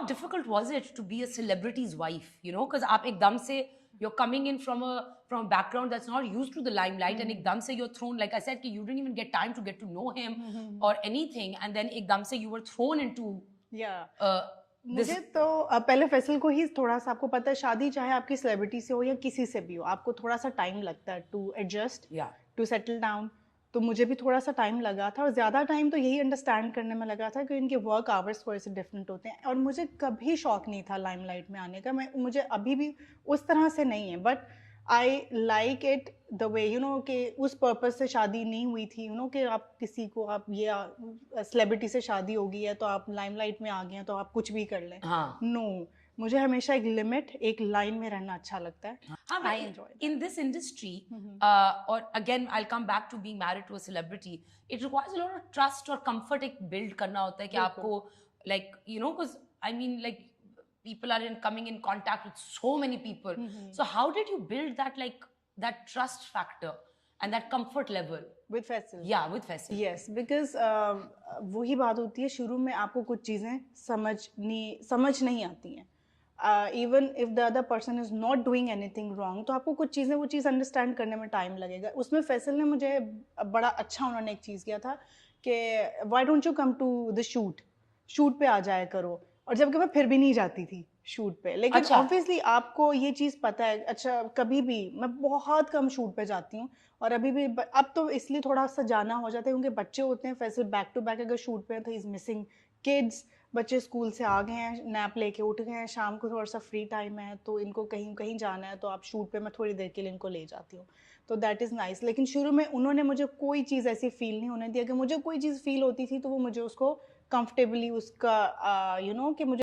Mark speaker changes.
Speaker 1: difficult was it to be a celebrity's wife, you know, because आप एकदम से you're coming in from a background that's not used to the limelight, and एकदम से you're thrown, like I said, कि you didn't even get time to get to know him or anything, and then एकदम से you were thrown into
Speaker 2: मुझे तो पहले फैसल को ही थोड़ा सा, आपको पता है शादी चाहे आपकी सेलिब्रिटी से हो या किसी से भी हो, आपको थोड़ा सा टाइम लगता है to adjust, to settle down. तो मुझे भी थोड़ा सा टाइम लगा था, और ज़्यादा टाइम तो यही अंडरस्टैंड करने में लगा था कि इनके वर्क आवर्स थोड़े से डिफरेंट होते हैं, और मुझे कभी शौक नहीं था लाइमलाइट में आने का। मुझे अभी भी उस तरह से नहीं है, but I like it the way, you know, कि उस पर्पज से शादी नहीं हुई थी, यू नो, कि आप किसी को, आप ये सेलिब्रिटी से शादी हो गई है तो आप लाइमलाइट में आ गए हैं तो आप कुछ भी कर लें। नो, मुझे हमेशा एक लिमिट, एक लाइन में रहना अच्छा लगता है।
Speaker 1: I enjoy in this industry, or again I'll come back to being married to a celebrity, it requires a lot of trust और comfort एक build करना होता है कि आपको, like, you know, because I mean, like, people are coming in contact with so many people, so how did you build that, like, that trust factor and that comfort level
Speaker 2: with Faisal?
Speaker 1: Yeah, with Faisal.
Speaker 2: Yes, because वही बात होती है, शुरू में आपको कुछ चीज़ें समझ नहीं आती हैं, even if the other person is not doing anything wrong, तो आपको कुछ चीज़ें, वो चीज़ अंडरस्टैंड करने में टाइम लगेगा। उसमें फैसल ने मुझे बड़ा अच्छा, उन्होंने एक चीज़ किया था कि why don't you come to the shoot पे आ जाया करो, और जबकि मैं फिर भी नहीं जाती थी शूट पे, लेकिन ऑब्वियसली आपको ये चीज़ पता है। अच्छा, कभी भी मैं बहुत कम शूट पे जाती हूँ, और अभी भी, अब तो इसलिए थोड़ा सा जाना हो जाता है क्योंकि बच्चे होते हैं। फैसल बैक टू बैक अगर शूट पे है तो इज़ मिसिंग किड्स, बच्चे स्कूल से आ गए हैं, नैप लेके उठ गए हैं, शाम को थोड़ा सा फ्री टाइम है तो इनको कहीं कहीं जाना है, तो आप शूट पे मैं थोड़ी देर के लिए इनको ले जाती हूँ, तो दैट इज़ नाइस। लेकिन शुरू में उन्होंने मुझे कोई चीज़ ऐसी फील नहीं होने दी। अगर मुझे कोई चीज़ फील होती थी तो वो मुझे उसको कंफर्टेबली उसका, यू नो, कि मुझे